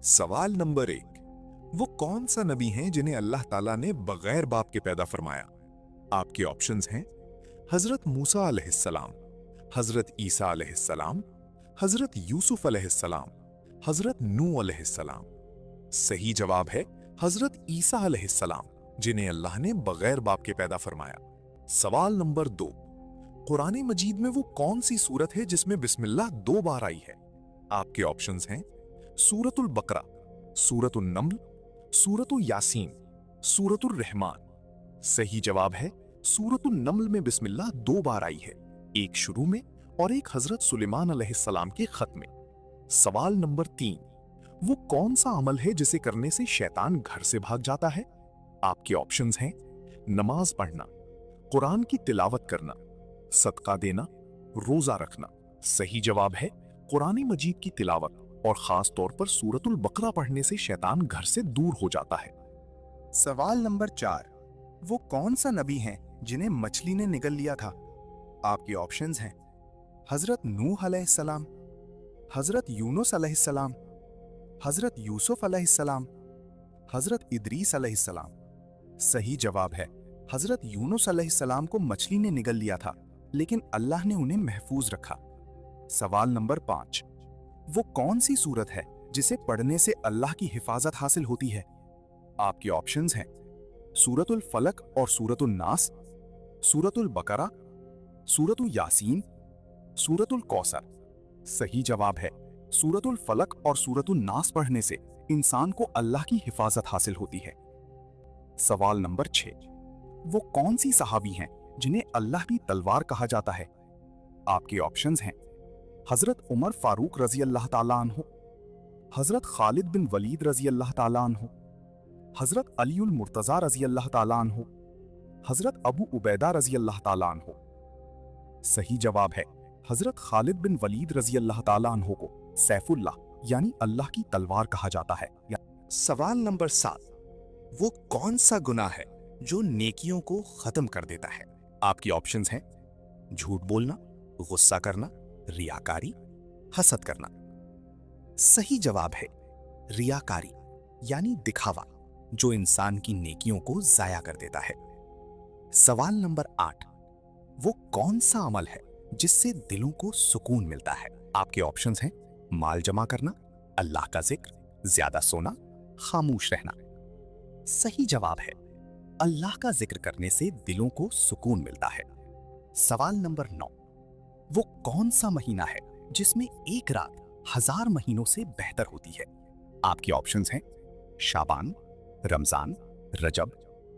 सवाल नंबर 1, वो कौन सा नबी हैं जिन्हें अल्लाह ताला ने बगैर बाप के पैदा फरमाया? आपके ऑप्शंस हैं हजरत मूसा अलैहिस्सलाम, हजरत ईसा अलैहिस्सलाम, हजरत यूसुफ अलैहिस्सलाम, हजरत नूह अलैहिस्सलाम। सही जवाब है हजरत ईसा अलैहिस्सलाम, जिन्हें अल्लाह ने बगैर बाप के पैदा फरमाया। सवाल नंबर 2, कुरान मजीद में वो कौन सी सूरत है जिसमें बिस्मिल्लाह 2 बार आई है? आपके ऑप्शंस हैं सूरतुल बकरा, सूरतुल नम्ल, सूरतुल यासीन, सूरतुल रहमान। सही जवाब है सूरतुल नम्ल में बिस्मिल्लाह 2 बार आई है, एक शुरू में और एक हजरत सुलेमान अलैहिस्सलाम के खत में। सवाल नंबर 3, वो कौन सा अमल है जिसे करने से शैतान घर से भाग जाता है? आपके ऑप्शंस हैं नमाज पढ़ना, कुरान की तिलावत करना, सदका देना, रोजा रखना। सही जवाब है कुरान मजीद की तिलावत और खास तौर पर सूरतुल बकरा पढ़ने से शैतान घर से दूर हो जाता है। सवाल नंबर 4, वो कौन सा नबी हैं जिन्हें मछली ने निगल लिया था? आपके ऑप्शंस हैं हजरत नूह अलैहिस्सलाम, हजरत यूनुस अलैहिस्सलाम, हजरत यूसुफ अलैहिस्सलाम, हजरत इदरीस अलैहिस्सलाम। सही जवाब है हजरत यूनुस अलैहिस्सलाम को मछली ने निगल लिया था, लेकिन अल्लाह ने उन्हें महफूज रखा। सवाल नंबर 5, वो कौन सी सूरत है जिसे पढ़ने से अल्लाह की हिफाजत हासिल होती है? आपके ऑप्शंस हैं सूरतुल फलक और सूरतुल नास, सूरतुल बकरा, सूरतुल यासीन, सूरतुल कौसर। सही जवाब है सूरतुल फलक और सूरतुल नास पढ़ने से इंसान को अल्लाह की हिफाजत हासिल होती है। सवाल नंबर 6, वो कौन सी सहाबी हैं जिन्हें अल्लाह की तलवार कहा जाता है? आपके ऑप्शंस हैं हजरत उमर फारूक रजी अल्लाह ताला अन्हु, हजरत खालिद बिन वलीद रजी अल्लाह ताला अन्हु, हजरत अलीउल मुर्तजा रजी अल्लाह ताला अन्हु, हजरत अबू उबैदा रजी अल्लाह ताला अन्हु। सही जवाब है हजरत खालिद बिन वलीद रजी अल्लाह ताला अन्हु को सैफुल्लाह यानी अल्लाह की तलवार कहा जाता है। सवाल नंबर 7, वो कौन सा गुनाह है जो नेकियों को खत्म कर देता है? आपकी ऑप्शंस हैं झूठ बोलना, गुस्सा करना, रियाकारी, हसद करना। सही जवाब है रियाकारी यानी दिखावा, जो इंसान की नेकियों को जाया कर देता है। सवाल नंबर 8, वो कौन सा अमल है जिससे दिलों को सुकून मिलता है? आपके ऑप्शंस हैं माल जमा करना, अल्लाह का जिक्र, ज्यादा सोना, खामोश रहना। सही जवाब है अल्लाह का जिक्र करने से दिलों को सुकून मिलता है। सवाल नंबर 9, वो कौन सा महीना है जिसमें एक रात 1000 महीनों से बेहतर होती है? आपके ऑप्शंस हैं शाबान, रमजान, रजब,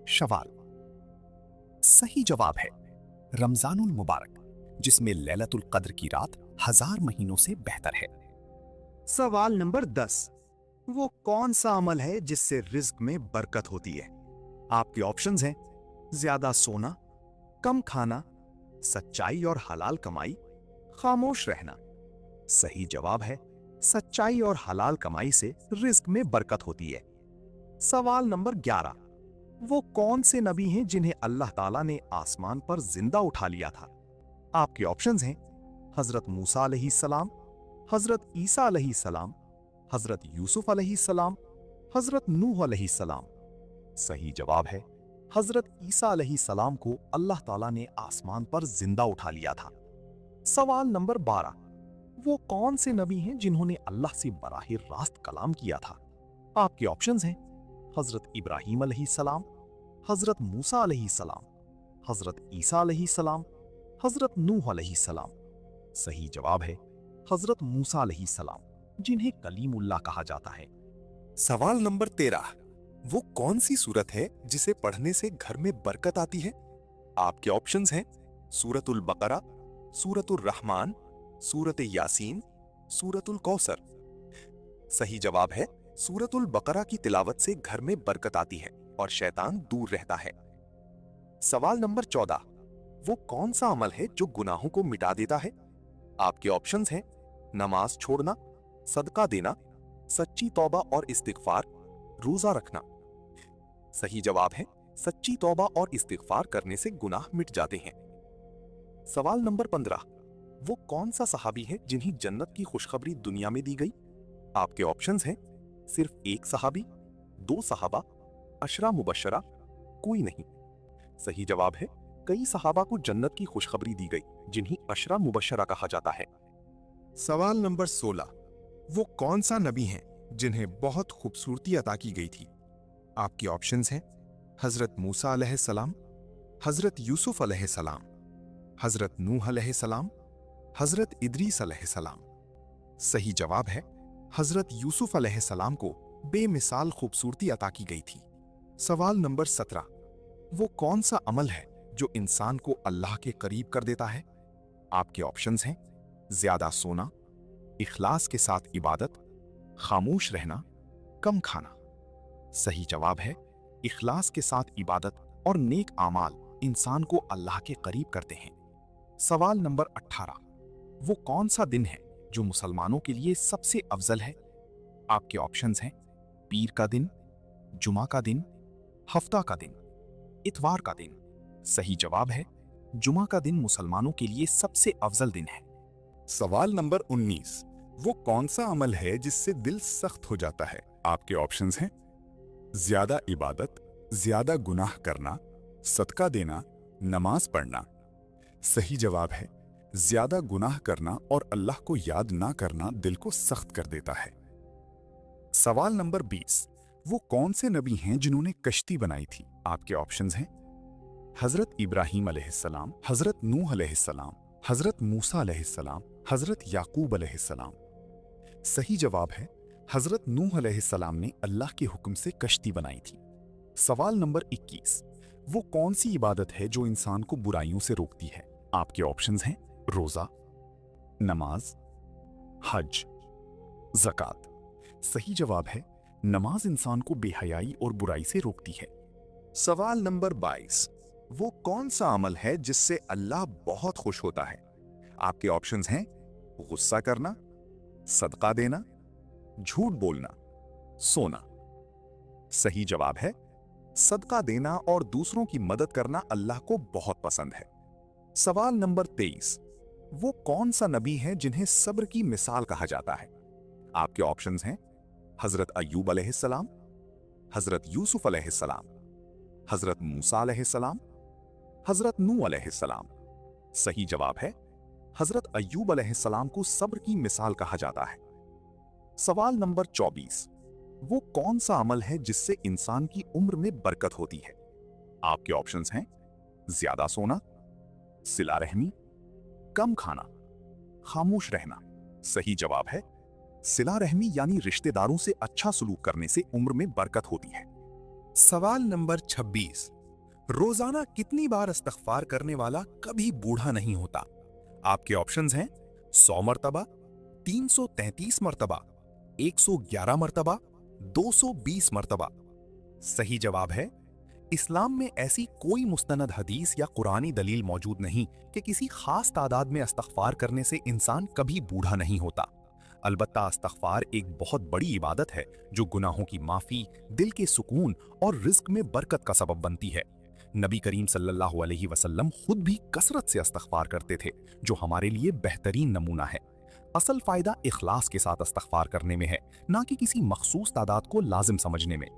शवाल। सही जवाब है रमजानुल मुबारक, जिसमें लैलतुल कद्र की रात 1000 महीनों से बेहतर है। सवाल नंबर 10, वो कौन सा अमल है जिससे रिज्क में बरकत होती है? आपके ऑप्शंस हैं ज्यादा सोना, कम खाना, सच्चाई और हलाल कमाई, खामोश रहना। सही जवाब है सच्चाई और हलाल कमाई से रिज्क में बरकत होती है। सवाल नंबर 11, वो कौन से नबी हैं जिन्हें अल्लाह ताला ने आसमान पर जिंदा उठा लिया था? आपके ऑप्शंस हैं हजरत मूसा अलैहिस्सलाम, हजरत ईसा अलैहिस्सलाम, हजरत यूसुफ अलैहिस्सलाम, हजरत नूह अलैहिस्सलाम। सही जवाब है हजरत ईसा अलैहिस्सलाम को अल्लाह ताला ने आसमान पर जिंदा उठा लिया था। सवाल नंबर 12, वो कौन से नबी हैं जिन्होंने अल्लाह से बराह रास्त कलाम किया था? आपके ऑप्शंस हैं हजरत इब्राहीम अलैहिस्सलाम, हजरत मूसा अलैहिस्सलाम, हजरत ईसा अलैहिस्सलाम, हजरत नूह अलैहिस्सलाम। सही जवाब है हजरत मूसा अलैहिस्सलाम, जिन्हें कलीमुल्लाह कहा जाता है। सवाल नंबर 13, वो कौन सी सूरत है जिसे पढ़ने से घर में बरकत आती है? आपके ऑप्शंस हैं सूरतुल बकरा, सूरतुल रहमान, सूरत यासीन, सूरतुल कौसर। सही जवाब है सूरतुल बकरा की तिलावत से घर में बरकत आती है और शैतान दूर रहता है। सवाल नंबर 14, वो कौन सा अमल है जो गुनाहों को मिटा देता है? आपके ऑप्शंस हैं नमाज छोड़ना, सदका देना, सच्ची तौबा और इस्तिगफार, रोजा रखना। सही जवाब है सच्ची तौबा और इस्तिगफार करने से गुनाह मिट जाते हैं। सवाल नंबर 15, वो कौन सा सहाबी है जिन्हें जन्नत की खुशखबरी दुनिया में दी गई? आपके ऑप्शंस हैं सिर्फ एक सहाबी, 2 सहाबा, अशरा मुबशरा, कोई नहीं। सही जवाब है कई सहाबा को जन्नत की खुशखबरी दी गई, जिन्हें अशरा मुबशरा कहा जाता है। सवाल नंबर 16, वो कौन सा नबी हैं जिन्हें बहुत खूबसूरती अता की गई थी? आपके ऑप्शंस हैं हजरत मूसा अलैहिस्सलाम, हजरत यूसुफ अलैहिस्सलाम, हजरत नूह अलैहिस्सलाम, हजरत इदरीस अलैहिस्सलाम। सही जवाब है हजरत यूसुफ अलैहिस्सलाम को बेमिसाल खूबसूरती अता की गई थी। सवाल नंबर 17, वो कौन सा अमल है जो इंसान को अल्लाह के करीब कर देता है? आपके ऑप्शंस हैं ज्यादा सोना, इखलास के साथ इबादत, खामोश रहना, कम खाना। सही जवाब है इखलास के साथ इबादत और नेक आमाल इंसान को अल्लाह के करीब करते हैं। सवाल नंबर 18, वो कौन सा दिन है जो मुसलमानों के लिए सबसे अफजल है? आपके ऑप्शंस हैं पीर का दिन, जुमा का दिन, हफ्ता का दिन, इतवार का दिन। सही जवाब है जुमा का दिन मुसलमानों के लिए सबसे अफजल दिन है। सवाल नंबर 19, वो कौन सा अमल है जिससे दिल सख्त हो जाता है? आपके ऑप्शंस हैं ज्यादा इबादत, ज्यादा गुनाह करना, सदका देना, नमाज पढ़ना। सही जवाब है ज्यादा गुनाह करना और अल्लाह को याद ना करना दिल को सख्त कर देता है। सवाल नंबर 20, वो कौन से नबी हैं जिन्होंने कश्ती बनाई थी? आपके ऑप्शंस हैं हजरत इब्राहीम अलैहिस्सलाम, हजरत नूह अलैहिस्सलाम, हजरत मूसा अलैहिस्सलाम, हजरत याकूब अलैहिस्सलाम। सही जवाब है हजरत नूह अलैहिस्सलाम ने अल्लाह के हुक्म से कश्ती बनाई थी। सवाल नंबर 21, वो कौन सी इबादत है जो इंसान को बुराइयों से रोकती है? आपके ऑप्शंस हैं रोजा, नमाज, हज, ज़कात। सही जवाब है नमाज इंसान को बेहयाई और बुराई से रोकती है। सवाल नंबर 22, वो कौन सा अमल है जिससे अल्लाह बहुत खुश होता है? आपके ऑप्शंस हैं गुस्सा करना, सदका देना, झूठ बोलना, सोना। सही जवाब है सदका देना और दूसरों की मदद करना अल्लाह को बहुत पसंद है। सवाल नंबर 23, वो कौन सा नबी है जिन्हें सब्र की मिसाल कहा जाता है? आपके ऑप्शंस हैं हजरत अय्यूब अलैहिस्सलाम, हजरत यूसुफ अलैहिस्सलाम, हजरत मूसा अलैहिस्सलाम, हजरत नूह अलैहिस्सलाम। सही जवाब है हजरत अय्यूब अलैहिस्सलाम को सब्र की मिसाल कहा जाता है। सवाल नंबर 24, वो कौन सा अमल है जिससे इंसान की उम्र में बरकत होती है? आपके ऑप्शंस हैं ज्यादा सोना, सिला रहमी, कम खाना, खामोश रहना। सही जवाब है सिला रहमी यानी रिश्तेदारों से अच्छा सलूक करने से उम्र में बरकत होती है। सवाल नंबर 26, रोजाना कितनी बार इस्तग़फ़ार करने वाला कभी बूढ़ा नहीं होता? आपके ऑप्शंस हैं 100 मरतबा, 333 मरतबा, 111 मरतबा, 220 मरतबा। सही जवाब है इस्लाम में ऐसी कोई मुस्तनद हदीस या कुरानी दलील मौजूद नहीं कि किसी खास तादाद में इस्तग़फ़ार करने से इंसान कभी बूढ़ा नहीं होता। अलबत्ता इस्तग़फ़ार एक बहुत बड़ी इबादत है जो गुनाहों की माफ़ी, दिल के सुकून और रिज़्क़ में बरकत का सबब बनती है। नबी करीम सल्लल्लाहु अलैहि वसल्लम खुद भी कसरत से इस्तग़फ़ार करते थे, जो हमारे लिए बेहतरीन नमूना है। असल फ़ायदा इखलास के साथ इस्तग़फ़ार करने में है, ना कि किसी मखसूस तादाद को लाजिम समझने में।